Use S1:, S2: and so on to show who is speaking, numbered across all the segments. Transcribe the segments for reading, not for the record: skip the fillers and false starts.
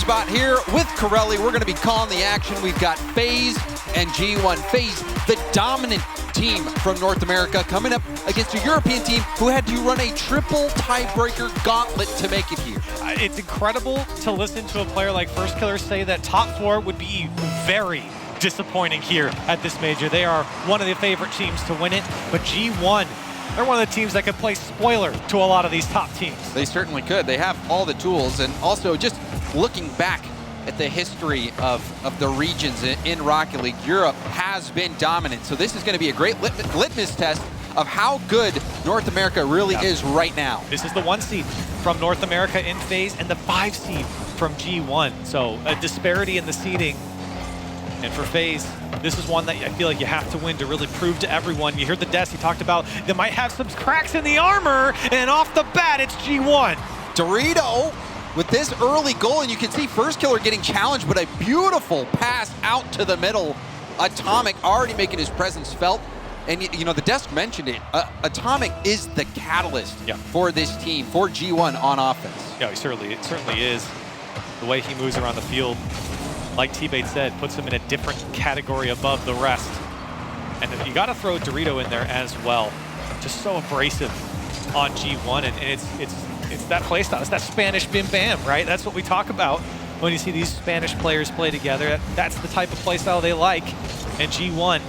S1: spot here with Corelli. We're going to be calling the action. We've got FaZe and G1. FaZe, the dominant team from North America, coming up against a European team who had to run a triple tiebreaker gauntlet to make it here.
S2: It's incredible to listen to a player like First Killer say that top 4 would be very disappointing here at this major. They are one of the favorite teams to win it, but G1, they're one of the teams that could play spoiler to a lot of these top teams.
S1: They certainly could. They have all the tools, and also just looking back at the history of the regions in Rocket League, Europe has been dominant. So this is going to be a great litmus test of how good North America really is right now.
S2: This is the 1 seed from North America in FaZe and the 5 seed from G1. So a disparity in the seeding. And for FaZe, this is one that I feel like you have to win to really prove to everyone. You heard the Des, he talked about they might have some cracks in the armor, and off the bat, it's G1.
S1: Dorito with this early goal, and you can see First Killer getting challenged, but a beautiful pass out to the middle. Atomic already making his presence felt. And you know, the desk mentioned it, Atomic is the catalyst for this team, for G1 on offense.
S2: Yeah, it certainly is. The way he moves around the field, like T-Bait said, puts him in a different category above the rest. And you got to throw Dorito in there as well. Just so abrasive on G1, and it's that play style. It's that Spanish bim bam, right? That's what we talk about when you see these Spanish players play together. That's the type of play style they like. And G1,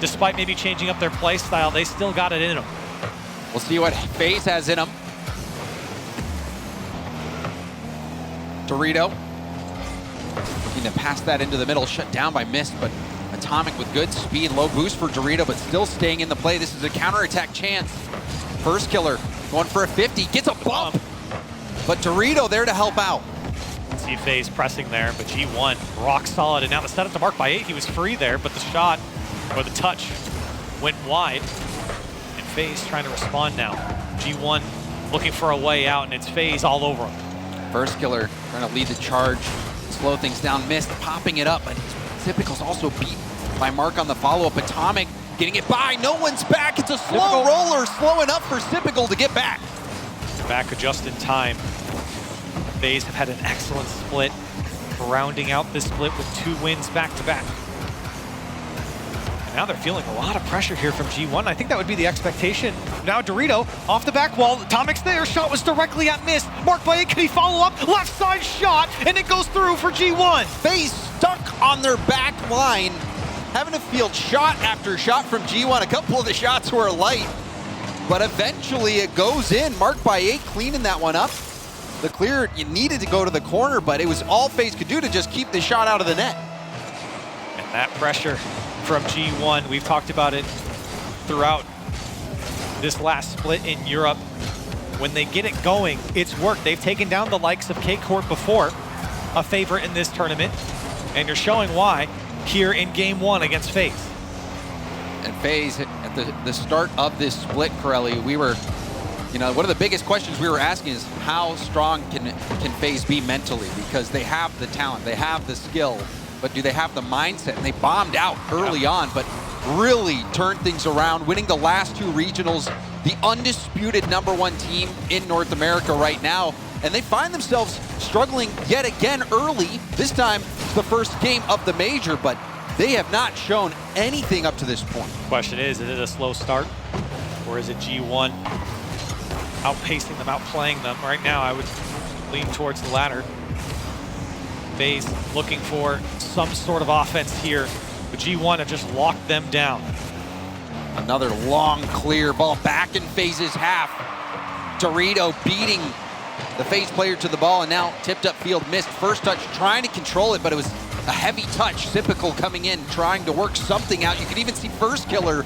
S2: despite maybe changing up their play style, they still got it in them.
S1: We'll see what FaZe has in them. Dorito looking to pass that into the middle, shut down by Mist, but Atomic with good speed, low boost for Dorito, but still staying in the play. This is a counterattack chance. First Killer going for a 50, gets a bump, but Dorito there to help out.
S2: See FaZe pressing there, but G1 rock solid, and now the setup to mark by 8. He was free there, but the shot, or the touch, went wide, and FaZe trying to respond now. G1 looking for a way out, and it's FaZe all over him.
S1: First Killer trying to lead the charge, slow things down. Mist popping it up, but Typical's also beat by Mark on the follow-up. Atomic getting it by, no one's back. It's a slow roller, slow enough for Typical to get back.
S2: Back just in time. FaZe have had an excellent split, rounding out this split with 2 wins back-to-back. And now they're feeling a lot of pressure here from G1. I think that would be the expectation. Now Dorito off the back wall. Atomic's there. Shot was directly at Mist. Marked by 8. Can he follow up? Left side shot, and it goes through for G1.
S1: FaZe stuck on their back line, having to field shot after shot from G1. A couple of the shots were light, but eventually it goes in. Marked by 8, cleaning that one up. The clear, you needed to go to the corner, but it was all FaZe could do to just keep the shot out of the net.
S2: And that pressure from G1, we've talked about it throughout this last split in Europe. When they get it going, it's worked. They've taken down the likes of K-Corp before, a favorite in this tournament, and you're showing why here in game 1 against FaZe.
S1: And FaZe, at the start of this split, Corelli, we were, you know, one of the biggest questions we were asking is how strong can FaZe be mentally? Because they have the talent, they have the skill, but do they have the mindset? And they bombed out early on, but really turned things around, winning the last 2 regionals, the undisputed #1 team in North America right now. And they find themselves struggling yet again early. This time, it's the first game of the major, but they have not shown anything up to this point.
S2: Question is it a slow start? Or is it G1 outpacing them, outplaying them? Right now, I would lean towards the latter. FaZe looking for some sort of offense here, but G1 have just locked them down.
S1: Another long clear ball back in FaZe's half. Dorito beating the FaZe player to the ball, and now tipped up field, Missed first touch, trying to control it, but it was a heavy touch. Typical coming in, trying to work something out. You can even see First Killer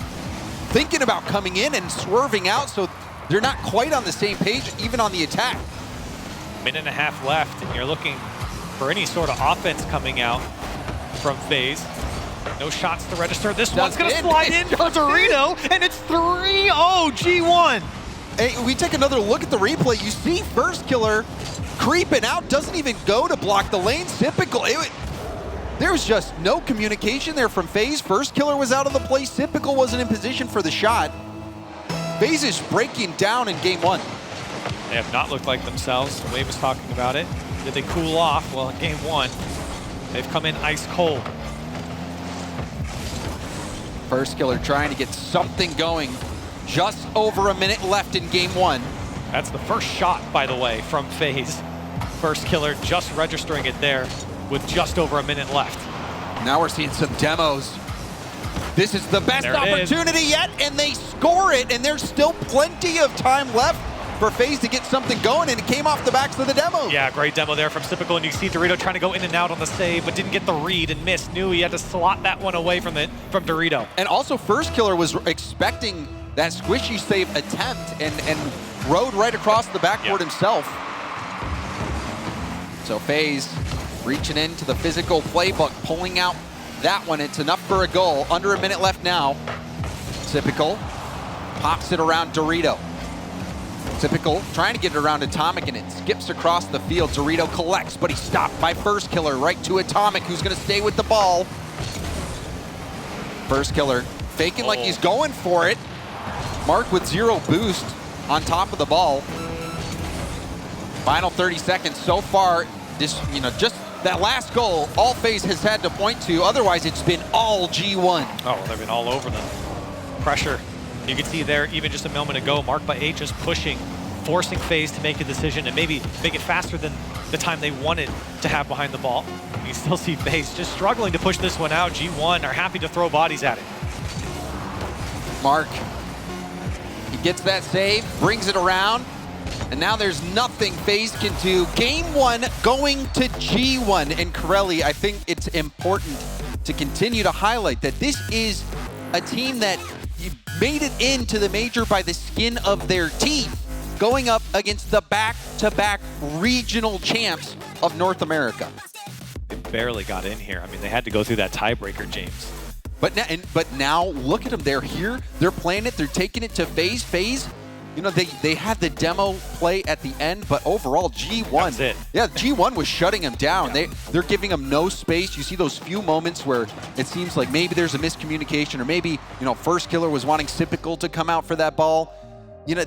S1: thinking about coming in and swerving out, so they're not quite on the same page, even on the attack.
S2: Minute and a half left, and you're looking for any sort of offense coming out from FaZe. No shots to register. This one's gonna slide in for Dorito, and it's 3-0 G1.
S1: Hey, we take another look at the replay. You see First Killer creeping out, doesn't even go to block the lane. Typical. There was just no communication there from FaZe. First Killer was out of the play. Typical wasn't in position for the shot. FaZe is breaking down in game 1.
S2: They have not looked like themselves. Wade was talking about it. Did they cool off? Well, in game one, they've come in ice cold.
S1: First Killer trying to get something going. Just over a minute left in game one.
S2: That's the first shot, by the way, from FaZe. First Killer just registering it there with just over a minute left.
S1: Now we're seeing some demos. This is the best opportunity yet, and they score it, and there's still plenty of time left for FaZe to get something going, and it came off the backs of the demo.
S2: Yeah, great demo there from Typical, and you see Dorito trying to go in and out on the save, but didn't get the read and missed. Knew he had to slot that one away from Dorito.
S1: And also, First Killer was expecting that squishy save attempt and rode right across the backboard himself. So FaZe reaching into the physical playbook, pulling out that one. It's enough for a goal. Under a minute left now. Typical pops it around Dorito. Typical trying to get it around Atomic, and it skips across the field. Dorito collects, but he's stopped by First Killer. Right to Atomic, who's going to stay with the ball. First Killer faking like he's going for it. Mark with 0 boost on top of the ball. Final 30 seconds so far. Just that last goal, all FaZe has had to point to. Otherwise, it's been all G1.
S2: Oh, they've been all over them. Pressure. You can see there, even just a moment ago, Mark by 8 just pushing, forcing FaZe to make a decision and maybe make it faster than the time they wanted to have behind the ball. You still see FaZe just struggling to push this one out. G1 are happy to throw bodies at it.
S1: Mark, he gets that save, brings it around, and now there's nothing FaZe can do. Game one going to G1. And Corelli, I think it's important to continue to highlight that this is a team that made it into the major by the skin of their teeth, going up against the back-to-back regional champs of North America.
S2: They barely got in here. I mean, they had to go through that tiebreaker, James.
S1: But now look at them. They're here. They're playing it. They're taking it to FaZe. FaZe, you know, they had the demo play at the end, but overall G1.
S2: That's it.
S1: Yeah, G1 was shutting them down. Yeah. They're giving them no space. You see those few moments where it seems like maybe there's a miscommunication, or maybe, you know, First Killer was wanting Typical to come out for that ball. You know,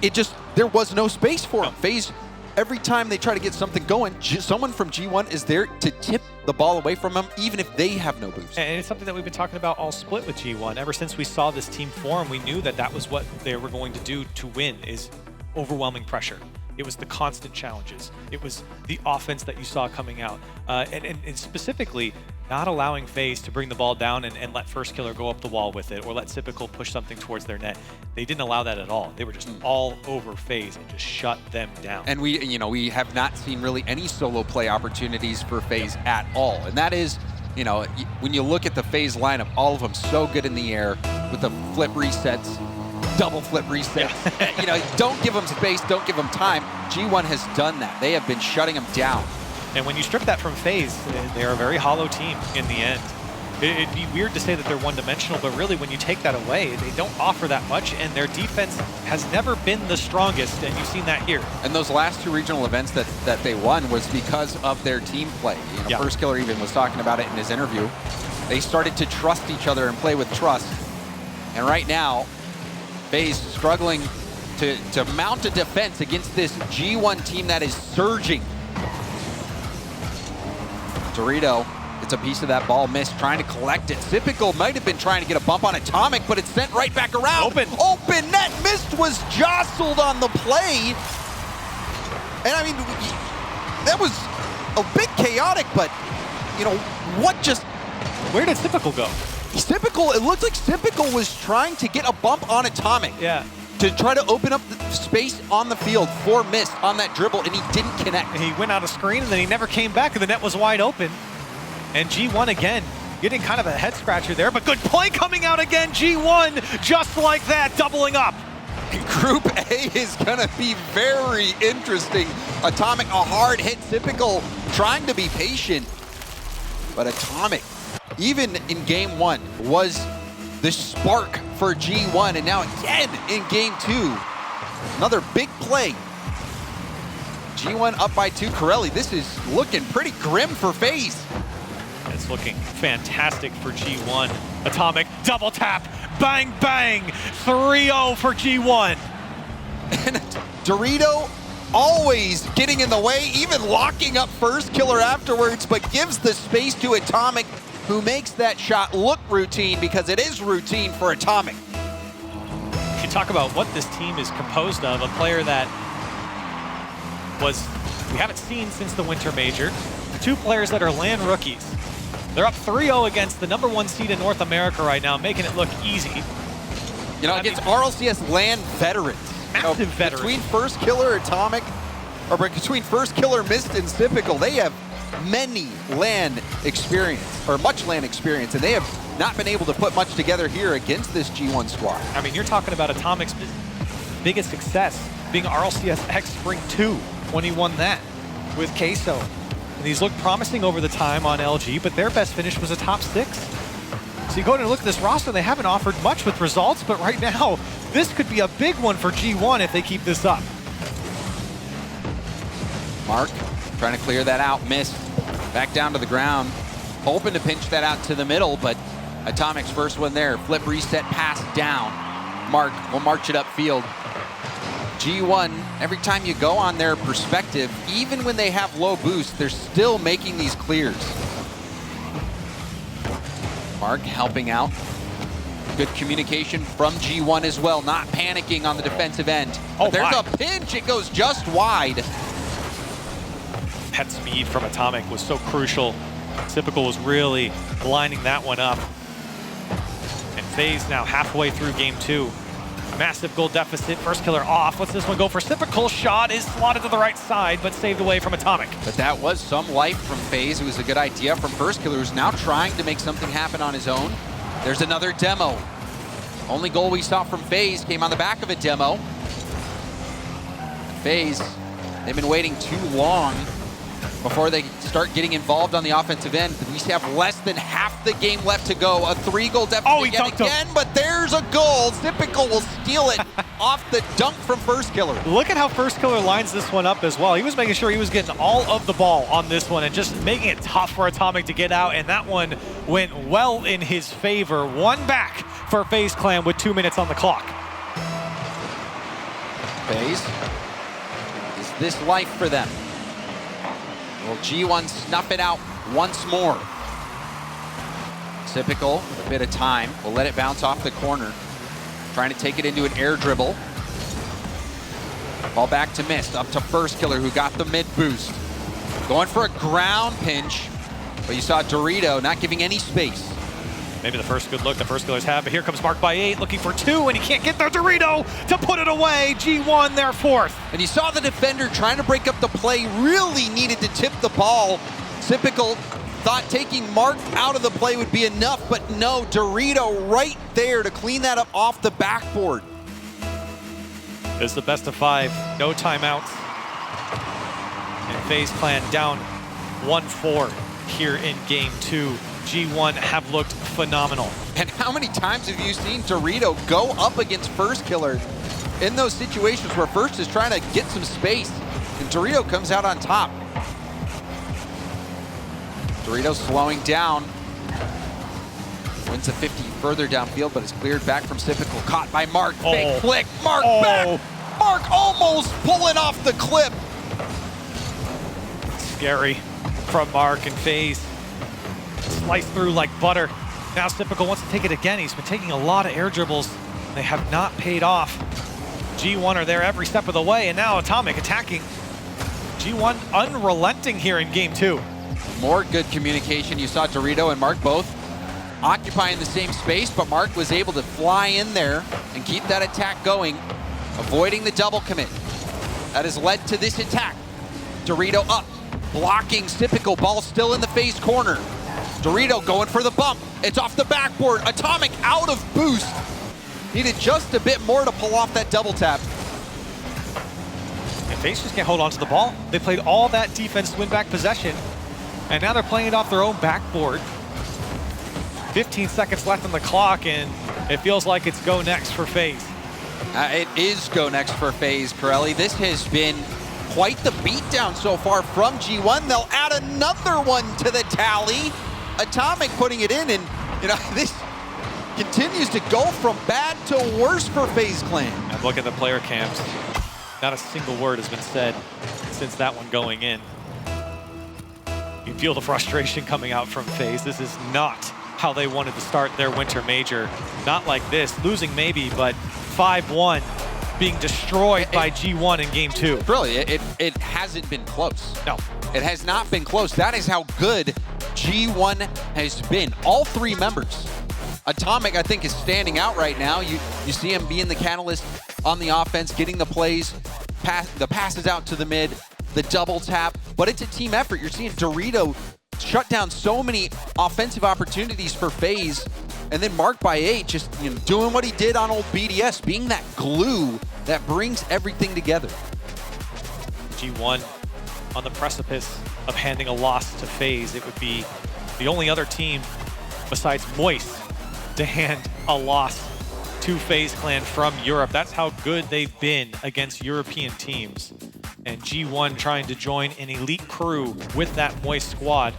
S1: it just, there was no space for them. FaZe, every time they try to get something going, someone from G1 is there to tip the ball away from them, even if they have no boost.
S2: And it's something that we've been talking about all split with G1. Ever since we saw this team form, we knew that that was what they were going to do to win, is overwhelming pressure. It was the constant challenges. It was the offense that you saw coming out. And specifically, not allowing FaZe to bring the ball down and let First Killer go up the wall with it, or let Typical push something towards their net. They didn't allow that at all. They were just all over FaZe and just shut them down. And
S1: we have not seen really any solo play opportunities for FaZe at all. And that is, you know, when you look at the FaZe lineup, all of them so good in the air with the flip resets, double flip resets. Yeah. You know, don't give them space, don't give them time. G1 has done that. They have been shutting them down.
S2: And when you strip that from FaZe, they're a very hollow team in the end. It'd be weird to say that they're one-dimensional, but really when you take that away, they don't offer that much, and their defense has never been the strongest, and you've seen that here.
S1: And those last 2 regional events that they won was because of their team play. You know, First Killer even was talking about it in his interview. They started to trust each other and play with trust. And right now, FaZe struggling to mount a defense against this G1 team that is surging. Dorito gets a piece of that ball, missed, trying to collect it. Typical might have been trying to get a bump on Atomic, but it's sent right back around. Open net, missed, was jostled on the play. And I mean, that was a bit chaotic, but you know,
S2: where did Typical go?
S1: It looked like Typical was trying to get a bump on Atomic.
S2: Yeah.
S1: To try to open up the space on the field for Mist on that dribble, and he didn't connect.
S2: He went out of screen, and then he never came back, and the net was wide open. And G1 again, getting kind of a head scratcher there, but good play coming out again. G1, just like that, doubling up.
S1: Group A is gonna be very interesting. Atomic, a hard hit, Typical, trying to be patient. But Atomic, even in game 1, was the spark for G1, and now again in game 2. Another big play. G1 up by 2. Corelli, this is looking pretty grim for FaZe.
S2: It's looking fantastic for G1. Atomic, double tap, bang, bang, 3-0 for G1.
S1: And Dorito always getting in the way, even locking up First Killer afterwards, but gives the space to Atomic, who makes that shot look routine because it is routine for Atomic.
S2: You talk about what this team is composed of, a player that we haven't seen since the Winter Major. Two players that are LAN rookies. They're up 3-0 against the #1 seed in North America right now, making it look easy.
S1: You know, against RLCS LAN veterans.
S2: Massive veterans.
S1: Between First Killer, Atomic, or between First Killer, Mist, and Typical, they have many LAN experience, or much LAN experience, and they have not been able to put much together here against this G1 squad.
S2: I mean, you're talking about Atomic's biggest success being RLCS X Spring 2 when he won that with Queso. And he's looked promising over the time on LG, but their best finish was a top 6. So you go and look at this roster, they haven't offered much with results, but right now, this could be a big one for G1 if they keep this up.
S1: Mark trying to clear that out, missed. Back down to the ground, hoping to pinch that out to the middle, but Atomic's first one there. Flip, reset, pass down. Mark will march it upfield. G1, every time you go on their perspective, even when they have low boost, they're still making these clears. Mark helping out. Good communication from G1 as well, not panicking on the defensive end.
S2: Oh,
S1: there's a pinch, it goes just wide.
S2: That speed from Atomic was so crucial. Typical was really lining that one up. And FaZe now halfway through game 2. A massive goal deficit, First Killer off. What's this one go for? Typical shot is slotted to the right side, but saved away from Atomic.
S1: But that was some life from FaZe. It was a good idea from First Killer, who's now trying to make something happen on his own. There's another demo. Only goal we saw from FaZe came on the back of a demo. FaZe, they've been waiting too long before they start getting involved on the offensive end. We have less than half the game left to go. A 3-goal deficit again, but there's a goal. Typical will steal it off the dunk from First Killer.
S2: Look at how First Killer lines this one up as well. He was making sure he was getting all of the ball on this one and just making it tough for Atomic to get out, and that one went well in his favor. One back for FaZe Clan with 2 minutes on the clock.
S1: FaZe, is this life for them? Will G1 snuff it out once more? Typical, with a bit of time, will let it bounce off the corner. Trying to take it into an air dribble. Ball back to Mist, up to First Killer, who got the mid boost. Going for a ground pinch, but you saw Dorito not giving any space.
S2: Maybe the first good look the First Killers have, but here comes Mark by 8, looking for 2, and he can't get there. Dorito to put it away. G1, their 4th.
S1: And you saw the defender trying to break up the play, really needed to tip the ball. Typical thought taking Mark out of the play would be enough, but no, Dorito right there to clean that up off the backboard.
S2: This is the best of 5, no timeouts. And FaZe Clan down 1-4 here in game 2. G1 have looked phenomenal.
S1: And how many times have you seen Dorito go up against First Killer in those situations where First is trying to get some space and Dorito comes out on top? Dorito slowing down. Wins the 50 further downfield, but is cleared back from Typical. Caught by Mark. Fake flick. Mark back. Mark almost pulling off the clip.
S2: Scary from Mark, and FaZe sliced through like butter. Now Typical wants to take it again. He's been taking a lot of air dribbles. They have not paid off. G1 are there every step of the way, and now Atomic attacking. G1 unrelenting here in game 2.
S1: More good communication. You saw Dorito and Mark both occupying the same space, but Mark was able to fly in there and keep that attack going, avoiding the double commit. That has led to this attack. Dorito up, blocking Typical, ball still in the FaZe corner. Dorito going for the bump. It's off the backboard. Atomic out of boost. Needed just a bit more to pull off that double tap.
S2: And FaZe just can't hold on to the ball. They played all that defense to win back possession, and now they're playing it off their own backboard. 15 seconds left on the clock, and it feels like it's go next for FaZe.
S1: It is go next for FaZe, Corelli. This has been quite the beatdown so far from G1. They'll add another one to the tally. Atomic putting it in, and you know, this continues to go from bad to worse for FaZe Clan.
S2: And look at the player cams. Not a single word has been said since that one going in. You feel the frustration coming out from FaZe. This is not how they wanted to start their winter major. Not like this, losing maybe, but 5-1, being destroyed by G1 in game 2.
S1: Really, it hasn't been close.
S2: No.
S1: It has not been close. That is how good G1 has been. All three members. Atomic, I think, is standing out right now. You see him being the catalyst on the offense, getting the plays, the passes out to the mid, the double tap, but it's a team effort. You're seeing Dorito shut down so many offensive opportunities for FaZe, and then Mark by 8 just doing what he did on old BDS, being that glue that brings everything together.
S2: G1 on the precipice of handing a loss to FaZe. It would be the only other team besides Moist to hand a loss to FaZe Clan from Europe. That's how good they've been against European teams. And G1 trying to join an elite crew with that Moist squad.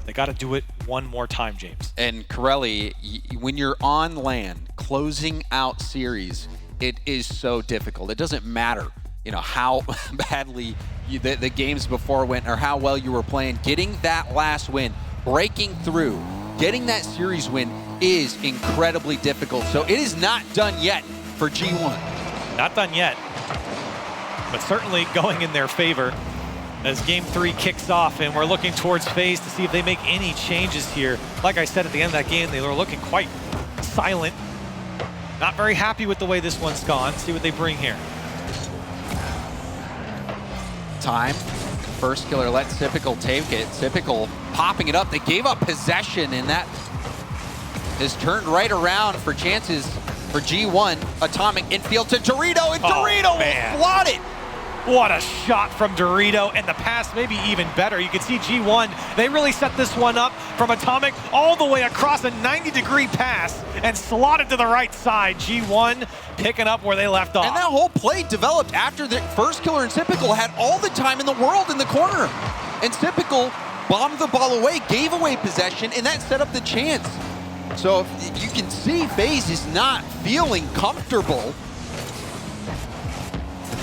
S2: They got to do it one more time, James.
S1: And Corelli, when you're on LAN, closing out series, it is so difficult. It doesn't matter, how badly the games before went or how well you were playing. Getting that last win, breaking through, getting that series win is incredibly difficult. So it is not done yet for G1.
S2: Not done yet, but certainly going in their favor as game 3 kicks off, and we're looking towards FaZe to see if they make any changes here. Like I said at the end of that game, they were looking quite silent. Not very happy with the way this one's gone. See what they bring here.
S1: Time. First killer let Typical take it. Typical popping it up. They gave up possession, and that has turned right around for chances for G1. Atomic infield to Dorito, and Dorito will slot it.
S2: What a shot from Dorito, and the pass maybe even better. You can see G1, they really set this one up from Atomic all the way across a 90-degree pass and slotted to the right side. G1 picking up where they left off.
S1: And that whole play developed after the first killer and Typical had all the time in the world in the corner. And Typical bombed the ball away, gave away possession, and that set up the chance. So you can see FaZe is not feeling comfortable.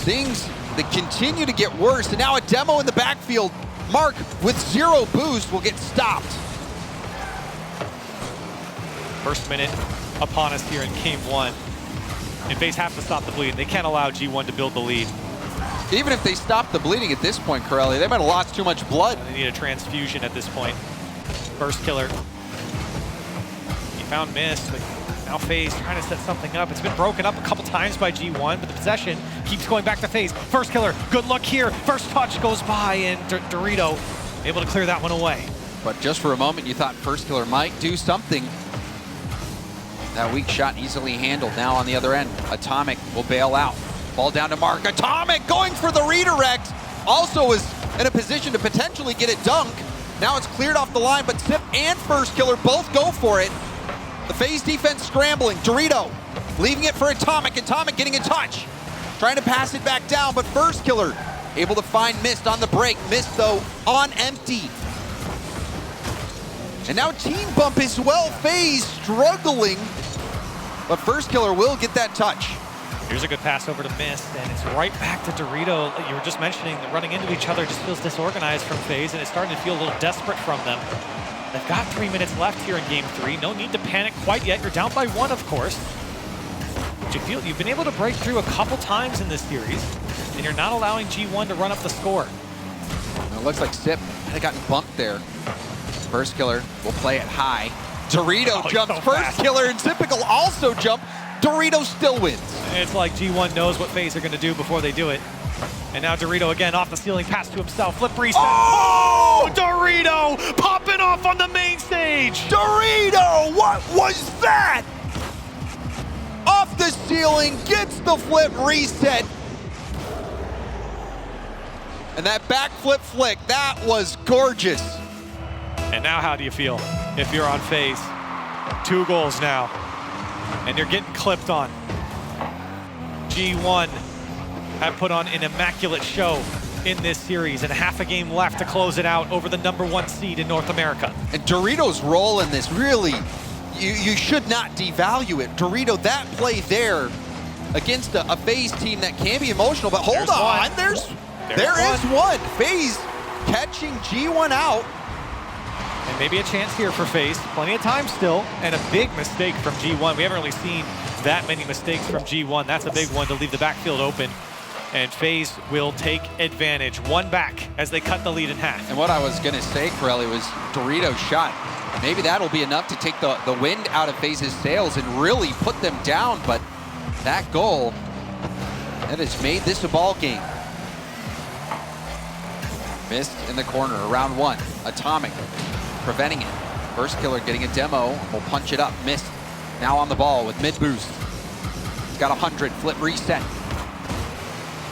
S1: Things that continue to get worse, and now a demo in the backfield. Mark, with 0 boost, will get stopped.
S2: First minute upon us here in game 1. And FaZe have to stop the bleeding. They can't allow G1 to build the lead.
S1: Even if they stop the bleeding at this point, Corelli, they might have lost too much blood.
S2: They need a transfusion at this point. First killer. He found miss, but now FaZe trying to set something up. It's been broken up a couple times by G1, but the possession keeps going back to FaZe. First killer, good luck here. First touch goes by, and Dorito able to clear that one away.
S1: But just for a moment, you thought First killer might do something. That weak shot easily handled. Now on the other end, Atomic will bail out. Ball down to Mark. Atomic going for the redirect. Also was in a position to potentially get it dunk. Now it's cleared off the line, but Sip and First killer both go for it. The FaZe defense scrambling. Dorito leaving it for Atomic. Atomic getting a touch. Trying to pass it back down, but First killer able to find Mist on the break. Mist, though, on empty. And now team bump as well. FaZe struggling, but First killer will get that touch.
S2: Here's a good pass over to Mist, and it's right back to Dorito. You were just mentioning that running into each other just feels disorganized from FaZe, and it's starting to feel a little desperate from them. They've got 3 minutes left here in game 3. No need to panic quite yet. You're down by 1, of course. But you feel you've been able to break through a couple times in this series, and you're not allowing G1 to run up the score.
S1: It looks like Sip might have gotten bumped there. First killer will play it high. Dorito jumps.
S2: So
S1: First killer and Typical also jump. Dorito still wins.
S2: It's like G1 knows what FaZe are going to do before they do it. And now Dorito again off the ceiling, pass to himself, flip reset. Oh! Dorito popping off on the main stage.
S1: Dorito, what was that? Off the ceiling, gets the flip reset. And that backflip flick, that was gorgeous.
S2: And now how do you feel if you're on FaZe? 2 goals now, and you're getting clipped on. G1 have put on an immaculate show in this series, and half a game left to close it out over the #1 seed in North America.
S1: And Dorito's role in this, really, you should not devalue it. Dorito, that play there against a FaZe team that can be emotional, but hold
S2: There's
S1: on,
S2: one.
S1: there is one. FaZe catching G1 out.
S2: And maybe a chance here for FaZe. Plenty of time still, and a big mistake from G1. We haven't really seen that many mistakes from G1. That's a big one to leave the backfield open. And FaZe will take advantage. One back as they cut the lead in half.
S1: And what I was going to say, Corelli, was Dorito's shot. Maybe that'll be enough to take the wind out of FaZe's sails and really put them down, but that goal, that has made this a ball game. Missed in the corner, around one. Atomic preventing it. First killer getting a demo, will punch it up, missed. Now on the ball with mid boost. He's got 100, flip reset.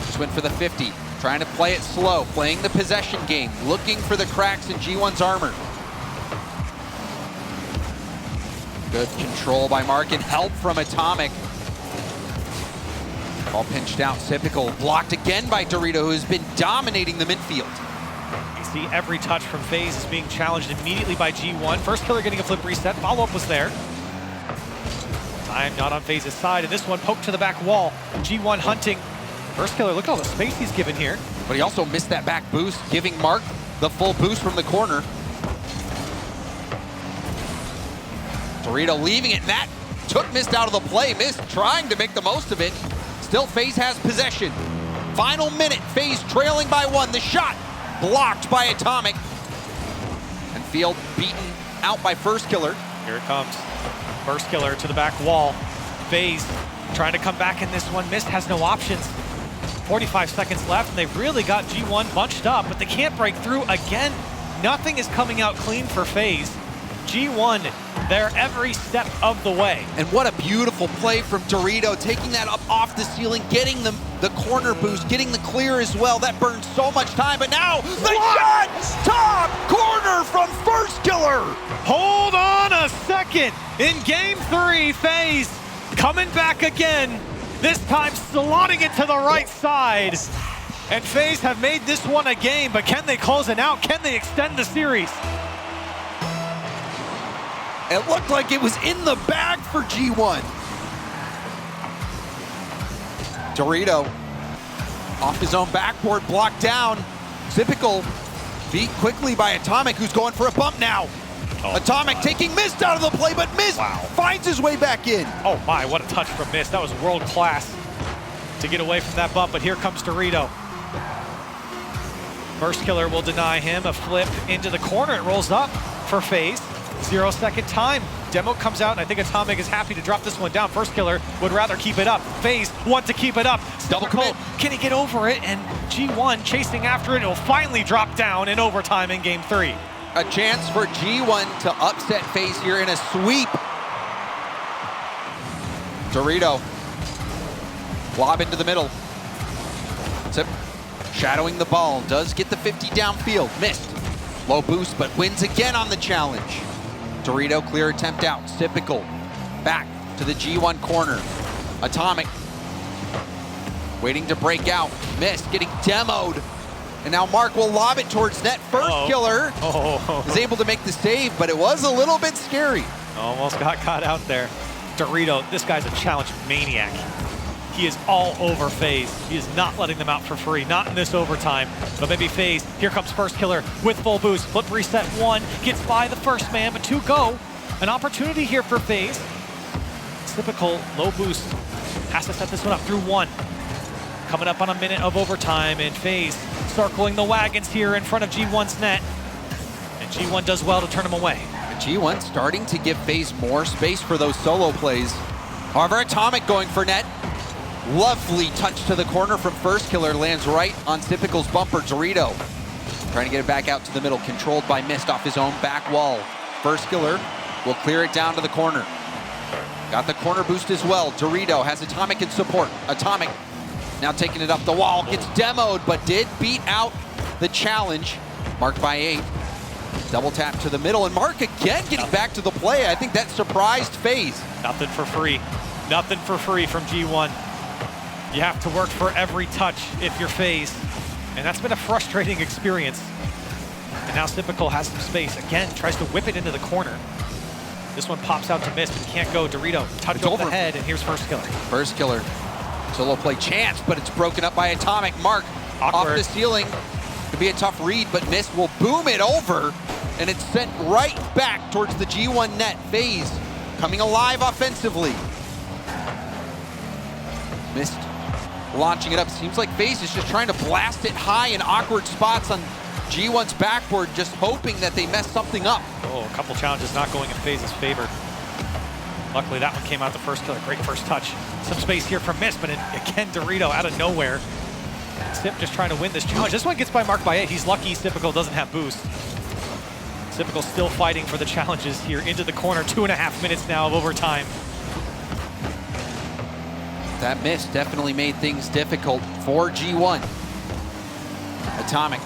S1: Just went for the 50, trying to play it slow, playing the possession game, looking for the cracks in G1's armor. Good control by Mark and help from Atomic. Ball pinched out, typical, blocked again by Dorito, who's been dominating the midfield.
S2: You see every touch from FaZe is being challenged immediately by G1. First killer getting a flip reset, follow-up was there. Time not on FaZe's side, and this one poked to the back wall. G1 hunting. First killer, look at all the space he's given here.
S1: But he also missed that back boost, giving Mark the full boost from the corner. Dorito leaving it, and that took Mist out of the play. Mist trying to make the most of it. Still, FaZe has possession. Final minute, FaZe trailing by one. The shot blocked by Atomic. And Field beaten out by First Killer.
S2: Here it comes. First killer to the back wall. FaZe trying to come back in this one. Mist has no options. 45 seconds left, and they've really got G1 bunched up, but they can't break through again. Nothing is coming out clean for FaZe. G1, they're every step of the way.
S1: And what a beautiful play from Dorito, taking that up off the ceiling, getting the corner boost, getting the clear as well. That burned so much time, but now the shot! Top corner from First Killer!
S2: Hold on a second. In game 3, FaZe coming back again, this time slotting it to the right side. And FaZe have made this one a game, but can they close it out? Can they extend the series?
S1: It looked like it was in the bag for G1. Dorito off his own backboard, blocked down. Typical, beat quickly by Atomic, who's going for a bump now.
S2: Oh,
S1: Atomic taking Mist out of the play, but Mist finds his way back in.
S2: Oh my, what a touch from Mist. That was world class to get away from that bump, but here comes Dorito. First killer will deny him a flip into the corner. It rolls up for FaZe. 0-second time. Demo comes out, and I think Atomic is happy to drop this one down. First killer would rather keep it up. FaZe want to keep it up.
S1: Double commit.
S2: Can he get over it? And G1 chasing after it. It'll finally drop down in overtime in game 3.
S1: A chance for G1 to upset FaZe here in a sweep. Dorito. Lob into the middle. Tip. Shadowing the ball. Does get the 50 downfield. Missed. Low boost, but wins again on the challenge. Dorito, clear attempt out. Typical. Back to the G1 corner. Atomic. Waiting to break out. Missed. Getting demoed. And now Mark will lob it towards net. First killer is able to make the save, but it was a little bit scary.
S2: Almost got caught out there. Dorito, this guy's a challenge maniac. He is all over FaZe. He is not letting them out for free, not in this overtime. But maybe FaZe, here comes First Killer with full boost. Flip reset 1, gets by the first man, but 2 go. An opportunity here for FaZe. Typical low boost. Has to set this one up through 1. Coming up on a minute of overtime, and FaZe circling the wagons here in front of G1's net. And G1 does well to turn him away.
S1: G1 starting to give FaZe more space for those solo plays. However, Atomic going for net. Lovely touch to the corner from First Killer, lands right on Typical's bumper. Dorito trying to get it back out to the middle, controlled by Mist off his own back wall. First Killer will clear it down to the corner. Got the corner boost as well. Dorito has Atomic in support. Atomic now taking it up the wall, gets demoed, but did beat out the challenge. Marked by 8. Double tap to the middle, and Mark again getting back to the play. I think that surprised FaZe.
S2: Nothing for free. Nothing for free from G1. You have to work for every touch if you're FaZe. And that's been a frustrating experience. And now Typical has some space. Again, tries to whip it into the corner. This one pops out to Mist, but can't go. Dorito, touch over the head, and here's First Killer.
S1: First Killer Solo play chance, but it's broken up by Atomic. Mark off the ceiling. Could be a tough read, but Mist will boom it over, and it's sent right back towards the G1 net. FaZe coming alive offensively. Mist launching it up. Seems like FaZe is just trying to blast it high in awkward spots on G1's backboard, just hoping that they mess something up.
S2: Oh, a couple challenges not going in FaZe's favor. Luckily, that one came out the first killer. Great first touch. Some space here from Mist, but again, Dorito out of nowhere. Sip just trying to win this challenge. This one gets by Mark by 8. He's lucky Sipical doesn't have boost. Sipical still fighting for the challenges here into the corner. 2.5 minutes now of overtime.
S1: That miss definitely made things difficult for G1. Atomic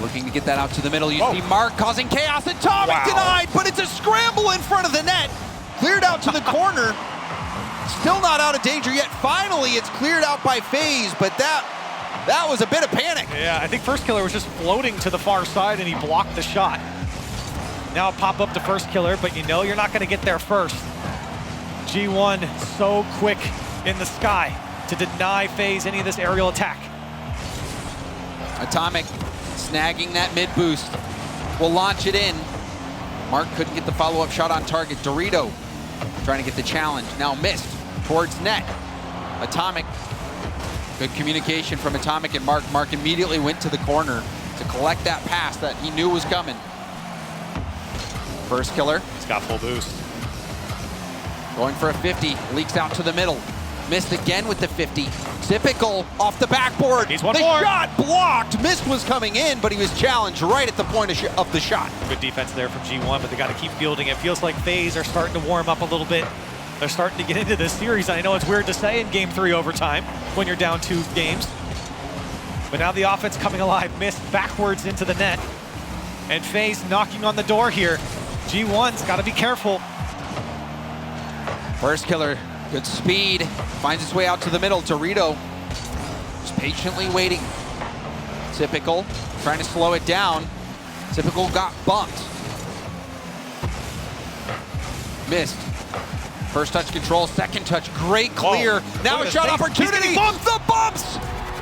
S1: looking to get that out to the middle. You see Mark causing chaos. Atomic denied, but it's a scramble in front of the net. Cleared out to the corner. Still not out of danger yet. Finally, it's cleared out by FaZe, but that was a bit of panic.
S2: Yeah, I think first killer was just floating to the far side and he blocked the shot. Now pop up to first killer, but you know you're not going to get there first. G1 so quick in the sky to deny FaZe any of this aerial attack.
S1: Atomic snagging that mid boost. Will launch it in. Mark couldn't get the follow-up shot on target. Dorito trying to get the challenge. Now Mist towards net. Atomic. Good communication from Atomic and Mark. Mark immediately went to the corner to collect that pass that he knew was coming. First killer.
S2: He's got full boost.
S1: Going for a 50. Leaks out to the middle. Mist again with the 50. Typical off the backboard.
S2: He's one
S1: the
S2: more.
S1: Shot blocked. Mist was coming in, but he was challenged right at the point of the shot.
S2: Good defense there from G1, but they got to keep fielding. It feels like FaZe are starting to warm up a little bit. They're starting to get into this series. I know it's weird to say in Game 3 overtime when you're down 2 games. But now the offense coming alive. Mist backwards into the net. And FaZe knocking on the door here. G1's got to be careful.
S1: First killer, good speed, finds its way out to the middle. Dorito just patiently waiting. Typical, trying to slow it down. Typical got bumped. Missed. First touch control, second touch, great clear. Now a shot opportunity. The bumps!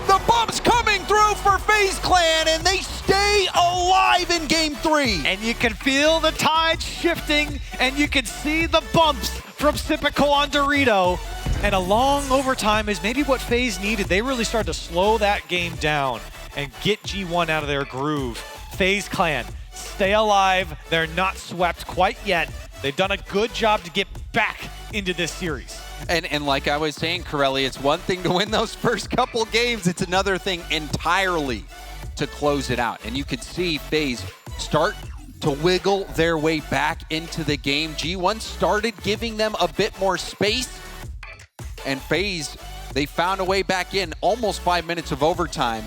S1: The bumps coming through for FaZe Clan, and they stay alive in Game 3.
S2: And you can feel the tide shifting, and you can see the bumps from Sipical on Dorito. And a long overtime is maybe what FaZe needed. They really started to slow that game down and get G1 out of their groove. FaZe Clan, stay alive. They're not swept quite yet. They've done a good job to get back into this series.
S1: And like I was saying, Corelli, it's one thing to win those first couple games. It's another thing entirely to close it out. And you could see FaZe start to wiggle their way back into the game. G1 started giving them a bit more space. And FaZe, they found a way back in almost 5 minutes of overtime.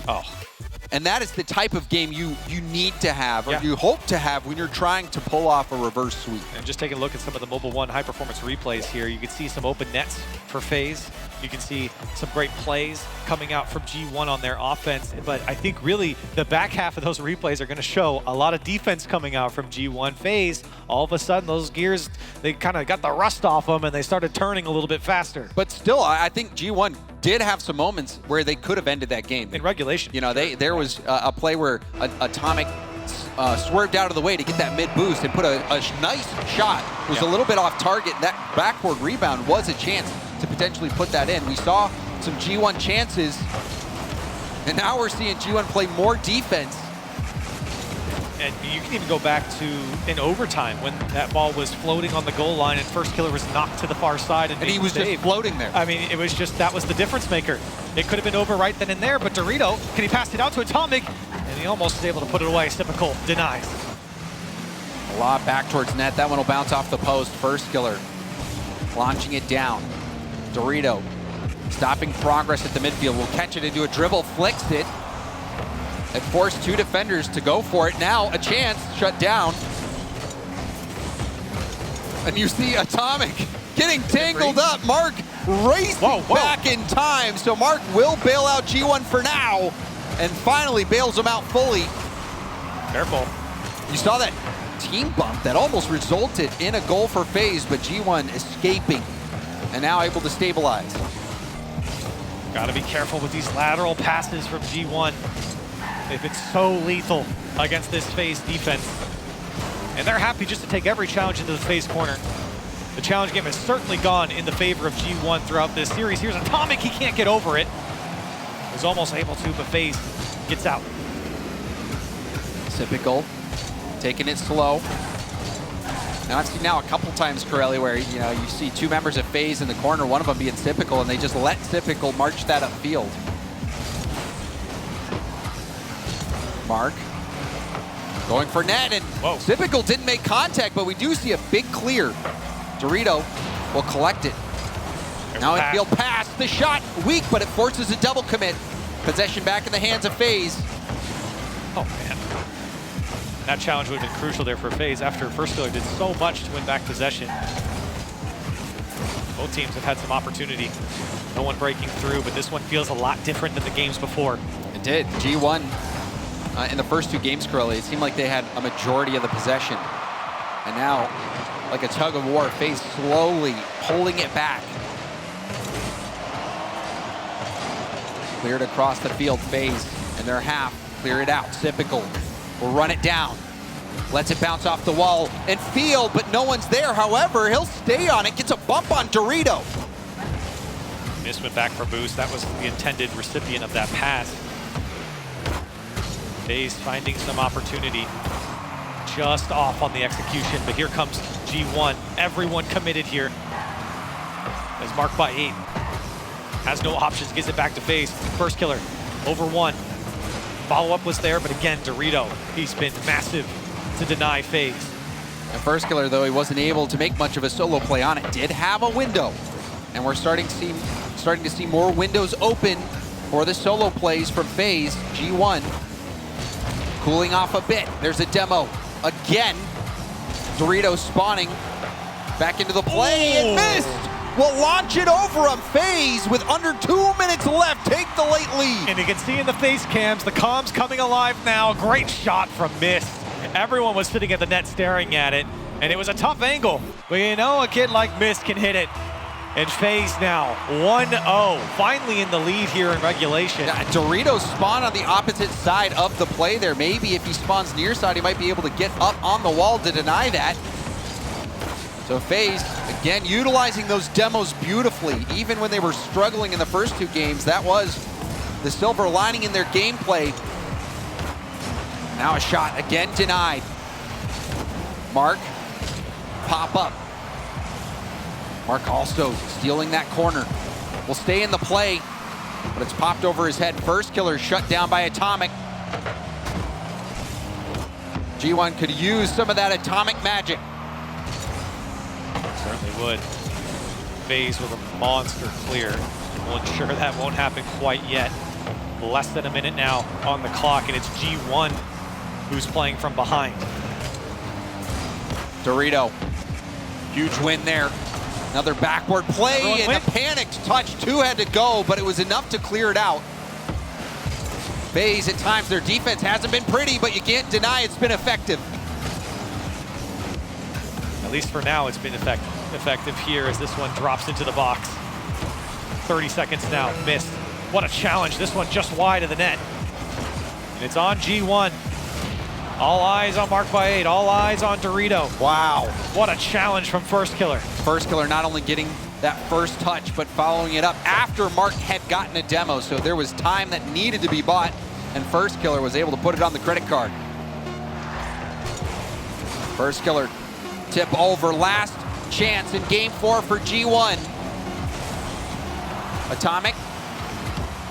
S1: And that is the type of game you need to have, or you hope to have, when you're trying to pull off a reverse sweep.
S2: And just taking a look at some of the Mobile One high-performance replays here, you can see some open nets for FaZe. You can see some great plays coming out from G1 on their offense. But I think really the back half of those replays are going to show a lot of defense coming out from G1. FaZe, all of a sudden, those gears, they kind of got the rust off them, and they started turning a little bit faster.
S1: But still, I think G1 did have some moments where they could have ended that game.
S2: In regulation.
S1: You know, there was a play where Atomic swerved out of the way to get that mid boost and put a nice shot. It was a little bit off target. That backboard rebound was a chance to potentially put that in. We saw some G1 chances, and now we're seeing G1 play more defense.
S2: And you can even go back to in overtime when that ball was floating on the goal line and first killer was knocked to the far side. And
S1: he was just floating there.
S2: I mean, it was just, that was the difference maker. It could have been over right then and there, but Dorito, can he pass it out to Atomic? And he almost was able to put it away. Sipical denies.
S1: A lot back towards net. That one will bounce off the post. First killer launching it down. Dorito stopping progress at the midfield. Will catch it into a dribble, flicks it. It forced 2 defenders to go for it. Now a chance, shut down. And you see Atomic getting tangled up. Mark racing back in time. So Mark will bail out G1 for now, and finally bails them out fully.
S2: Careful.
S1: You saw that team bump that almost resulted in a goal for FaZe, but G1 escaping and now able to stabilize.
S2: Gotta be careful with these lateral passes from G1. They've been so lethal against this FaZe defense. And they're happy just to take every challenge into the FaZe corner. The challenge game has certainly gone in the favor of G1 throughout this series. Here's Atomic, he can't get over it. Was almost able to, but FaZe gets out.
S1: Typical, taking it slow. Now I've seen now a couple times, Corelli, where you see two members of FaZe in the corner, one of them being Typical, and they just let Typical march that upfield. Mark going for net, and Typical didn't make contact, but we do see a big clear. Dorito will collect it. Now infield pass, the shot weak, but it forces a double commit. Possession back in the hands of FaZe.
S2: Oh man, that challenge would have been crucial there for FaZe after FirzKiller did so much to win back possession. Both teams have had some opportunity. No one breaking through, but this one feels a lot different than the games before.
S1: It did. G1 in the first two games, Corelli, it seemed like they had a majority of the possession. And now, like a tug of war, FaZe slowly pulling it back. Cleared across the field, FaZe in their half. Clear it out. Typical will run it down. Lets it bounce off the wall and field, but no one's there. However, he'll stay on it, gets a bump on Dorito.
S2: Miss went back for boost. That was the intended recipient of that pass. FaZe finding some opportunity. Just off on the execution, but here comes G1. Everyone committed here. As marked by 8. Has no options, gives it back to FaZe. FirzKiller over 1. Follow-up was there, but again, Dorito, he's been massive to deny FaZe.
S1: And FirzKiller, though he wasn't able to make much of a solo play on it, did have a window. And we're starting to see more windows open for the solo plays from FaZe. G1 cooling off a bit. There's a demo. Again, Dorito spawning back into the play and missed. Will launch it over him. FaZe with under 2 minutes left, take the late lead.
S2: And you can see in the FaZe cams, the comms coming alive now. Great shot from Mist. Everyone was sitting at the net staring at it, and it was a tough angle. But you know, a kid like Mist can hit it. And FaZe now 1-0, finally in the lead here in regulation.
S1: Yeah, Dorito spawned on the opposite side of the play there. Maybe if he spawns near side, he might be able to get up on the wall to deny that. So FaZe, again, utilizing those demos beautifully. Even when they were struggling in the first two games, that was the silver lining in their gameplay. Now a shot, again denied. Mark, pop up. Mark also stealing that corner. Will stay in the play, but it's popped over his head. FirzKiller shut down by Atomic. G1 could use some of that Atomic magic.
S2: Certainly would. FaZe with a monster clear. We'll ensure that won't happen quite yet. Less than a minute now on the clock, and it's G1 who's playing from behind.
S1: Dorito, huge win there. Another backward play and a panicked touch. 2 had to go, but it was enough to clear it out. FaZe, at times, their defense hasn't been pretty, but you can't deny it's been effective.
S2: At least for now, it's been effective here as this one drops into the box. 30 seconds now, missed. What a challenge, this one just wide of the net. And it's on G1. All eyes on Mark by 8, all eyes on Dorito.
S1: Wow.
S2: What a challenge from FirzKiller.
S1: FirzKiller not only getting that first touch, but following it up after Mark had gotten a demo. So there was time that needed to be bought, and FirzKiller was able to put it on the credit card. FirzKiller tip over, last chance in game 4 for G1. Atomic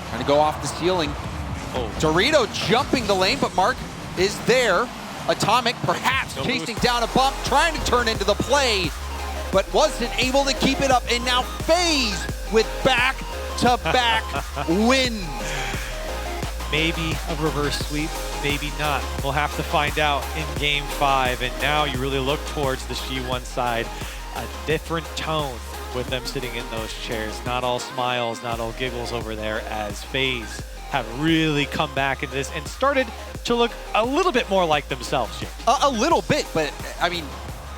S1: trying to go off the ceiling. Dorito jumping the lane, but Mark is there. Atomic perhaps chasing down a bump, trying to turn into the play, but wasn't able to keep it up. And now FaZe with back-to-back wins.
S2: Maybe a reverse sweep, maybe not. We'll have to find out in game 5. And now you really look towards the G1 side. A different tone with them sitting in those chairs. Not all smiles, not all giggles over there, as FaZe have really come back into this and started to look a little bit more like themselves, Jim.
S1: A little bit, but I mean,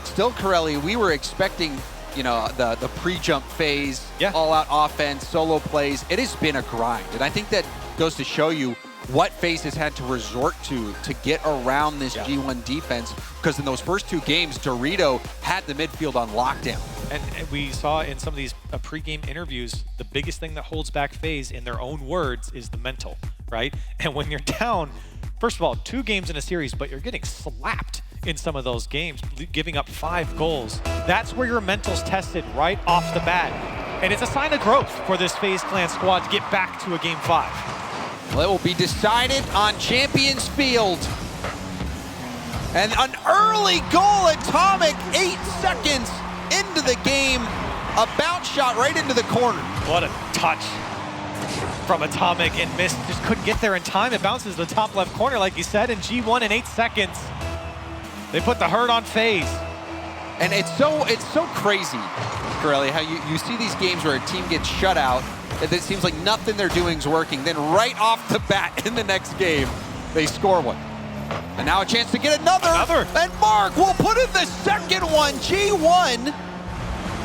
S1: still, Corelli, we were expecting you know, the pre-jump phase,
S2: Yeah.
S1: all-out offense, solo plays. It has been a grind, and I think that goes to show you what FaZe has had to resort to get around this G1 defense, because in those first 2 games, Dorito had the midfield on lockdown.
S2: And we saw in some of these pre-game interviews, the biggest thing that holds back FaZe, in their own words, is the mental, right? And when you're down, first of all, 2 games in a series, but you're getting slapped in some of those games, giving up 5 goals. That's where your mental's tested right off the bat. And it's a sign of growth for this FaZe Clan squad to get back to a Game 5.
S1: Well, it will be decided on Champions Field. And an early goal, Atomic, 8 seconds into the game. A bounce shot right into the corner.
S2: What a touch from Atomic, and missed, just couldn't get there in time. It bounces to the top left corner, like you said, and G1 in 8 seconds. They put the hurt on FaZe.
S1: And it's so crazy, Corelli, how you see these games where a team gets shut out, and it seems like nothing they're doing is working. Then right off the bat in the next game, they score one. And now a chance to get another. And Mark will put in the second one. G1,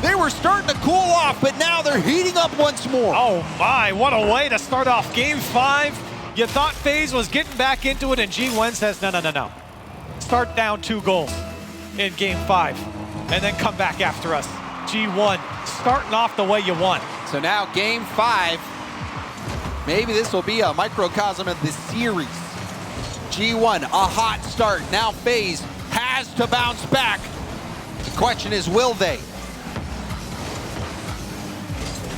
S1: they were starting to cool off, but now they're heating up once more.
S2: Oh my, what a way to start off Game 5. You thought FaZe was getting back into it, and G1 says, no. Start down 2 goals in Game 5, and then come back after us. G1 starting off the way you want.
S1: So now Game 5, maybe this will be a microcosm of the series. G1, a hot start. Now FaZe has to bounce back. The question is, will they?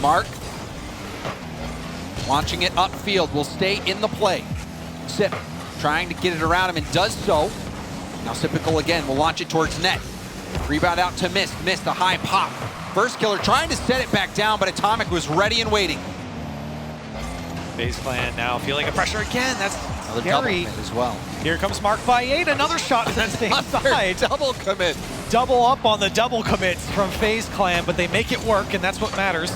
S1: Mark, launching it upfield, will stay in the play. Sip, trying to get it around him, and does so. Now Sipical again will launch it towards net. Rebound out to Mist. Mist, a high pop. First killer trying to set it back down, but Atomic was ready and waiting.
S2: FaZe Clan now feeling the pressure again. That's
S1: another
S2: scary.
S1: double commit as well.
S2: Here comes Mark by 8. Another shot to the same side.
S1: Double commit.
S2: Double up on the double commits from FaZe Clan, but they make it work, and that's what matters.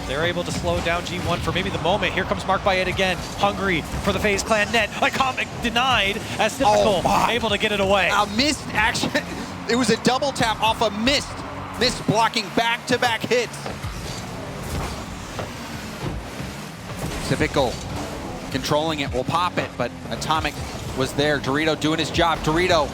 S2: They're able to slow down G1 for maybe the moment. Here comes Mark by 8 again. Hungry for the FaZe Clan net. Atomic denied as typical. Able to get it away.
S1: A missed action. It was a double tap off a Mist. Mist blocking back-to-back hits. Typical controlling it, will pop it, but Atomic was there. Dorito doing his job. Dorito,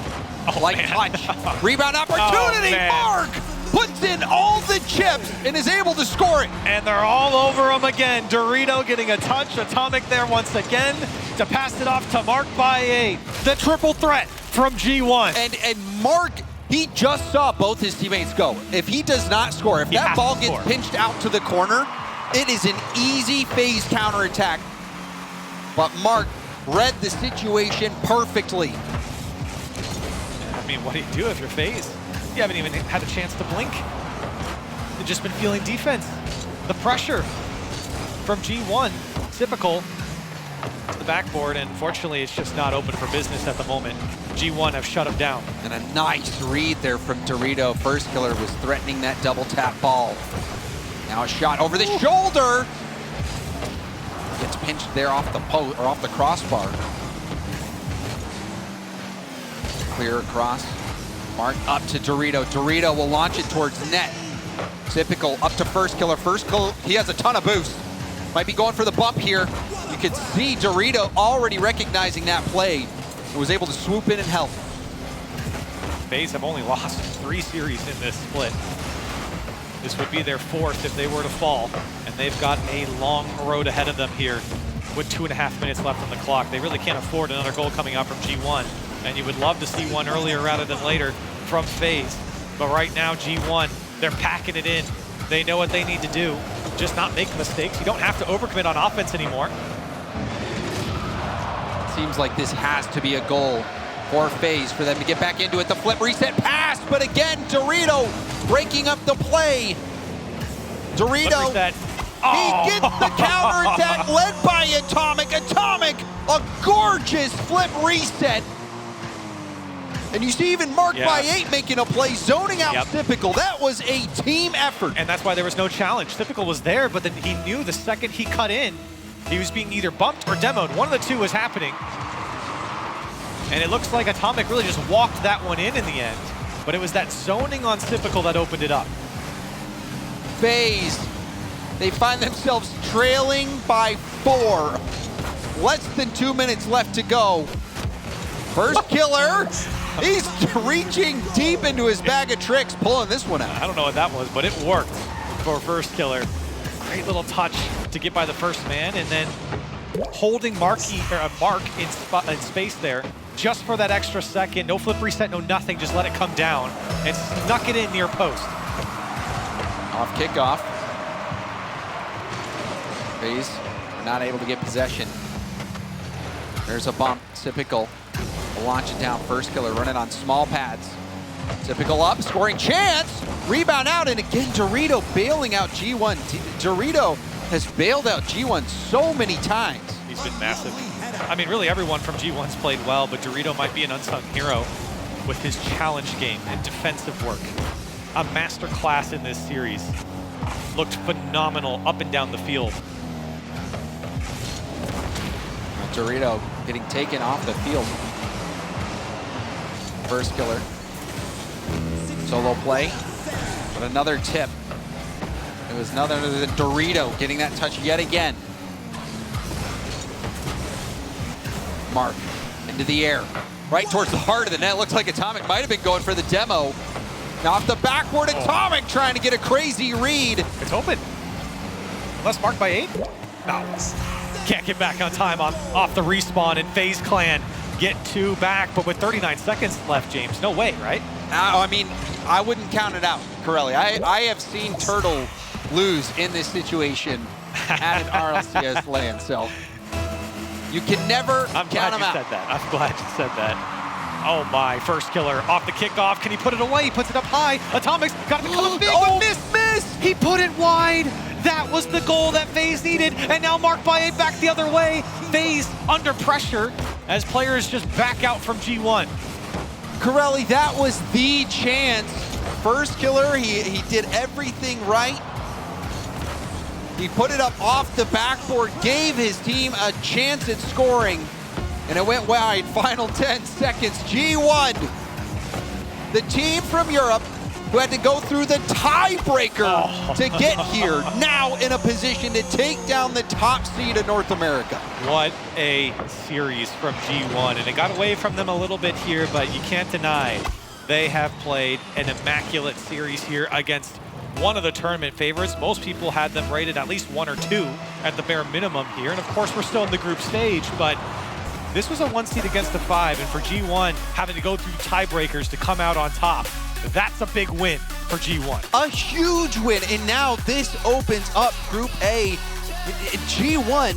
S1: touch. Rebound opportunity. Mark puts in all the chips and is able to score it.
S2: And they're all over him again. Dorito getting a touch. Atomic there once again to pass it off to Mark by 8. The triple threat from G1.
S1: And Mark, he just saw both his teammates go. If he does not score, if that ball gets pinched out to the corner, it is an easy FaZe counterattack. But Mark read the situation perfectly.
S2: I mean, what do you do if you're FaZe? You haven't even had a chance to blink. You've just been feeling defense. The pressure from G1, typical to the backboard, and fortunately it's just not open for business at the moment. G1 have shut him down.
S1: And a nice read there from Dorito. First killer was threatening that double tap ball. Now a shot over the shoulder. Gets pinched there off the post or off the crossbar. Clear across. Mark up to Dorito. Dorito will launch it towards net. Typical up to first killer. First killer, he has a ton of boost. Might be going for the bump here. You can see Dorito already recognizing that play and was able to swoop in and help.
S2: FaZe have only lost 3 series in this split. This would be their 4th if they were to fall, and they've got a long road ahead of them here with 2.5 minutes left on the clock. They really can't afford another goal coming out from G1, and you would love to see one earlier rather than later from FaZe. But right now, G1, they're packing it in. They know what they need to do, just not make mistakes. You don't have to overcommit on offense anymore.
S1: Seems like this has to be a goal for FaZe for them to get back into it. The flip reset pass, but again, Dorito breaking up the play. Dorito, he gets the counterattack led by Atomic. Atomic, a gorgeous flip reset. And you see even Mark by 8 making a play, zoning out Typical. That was a team effort.
S2: And that's why there was no challenge. Typical was there, but then he knew the second he cut in, he was being either bumped or demoed. One of the two was happening. And it looks like Atomic really just walked that one in the end. but it was that zoning on Typical that opened it up.
S1: FaZe, they find themselves trailing by 4. Less than 2 minutes left to go. First killer, he's reaching deep into his bag of tricks, pulling this one out.
S2: I don't know what that was, but it worked for first killer. Great little touch to get by the first man, and then holding Mark in space there just for that extra second. No flip reset, no nothing, just let it come down and snuck it in near post.
S1: Off kickoff. FaZe not able to get possession. There's a bump. Typical. Launch it down. First killer running on small pads. Typical up, scoring chance. Rebound out, and again Dorito bailing out G1. Dorito has bailed out G1 so many times.
S2: He's been massive. I mean, really everyone from G1's played well, but Dorito might be an unsung hero with his challenge game and defensive work. A master class in this series. Looked phenomenal up and down the field.
S1: Dorito getting taken off the field. First killer. Solo play, but another tip. It was none other than Dorito getting that touch yet again. Mark into the air, right towards the heart of the net. Looks like Atomic might have been going for the demo. Now off the backboard, Atomic trying to get a crazy read.
S2: It's open. Unless marked by 8? No. Can't get back on time off the respawn, and FaZe Clan get 2 back, but with 39 seconds left, James, no way, right?
S1: I mean, I wouldn't count it out, Corelli. I have seen Turtle lose in this situation at an RLCS LAN, so you can never count him out.
S2: I'm glad you said that. Oh my, first killer off the kickoff. Can he put it away? He puts it up high. Atomic's got to become big.
S1: Oh, miss!
S2: He put it wide. That was the goal that FaZe needed, and now marked by 8 back the other way. FaZe under pressure as players just back out from G1.
S1: Corelli, that was the chance. First killer, he did everything right. He put it up off the backboard, gave his team a chance at scoring, and it went wide. Final 10 seconds. G1, the team from Europe who had to go through the tiebreaker to get here, now in a position to take down the top seed of North America.
S2: What a series from G1, and it got away from them a little bit here, but you can't deny they have played an immaculate series here against one of the tournament favorites. Most people had them rated at least 1 or 2 at the bare minimum here, and of course we're still in the group stage, but this was a 1 seed against a 5, and for G1 having to go through tiebreakers to come out on top, that's a big win for G1.
S1: A huge win, and now this opens up Group A. G1,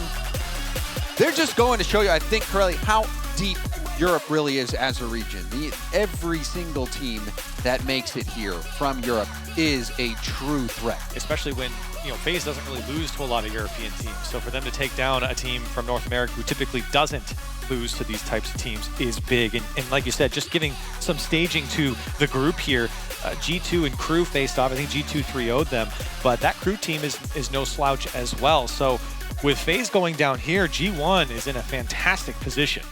S1: they're just going to show you, I think, Corelli, how deep Europe really is as a region. Every single team that makes it here from Europe is a true threat.
S2: Especially when, FaZe doesn't really lose to a lot of European teams. So for them to take down a team from North America who typically doesn't lose to these types of teams is big. And like you said, just giving some staging to the group here. G2 and Crew faced off. I think G2 3-0'd them, but that Crew team is no slouch as well. So with FaZe going down here, G1 is in a fantastic position.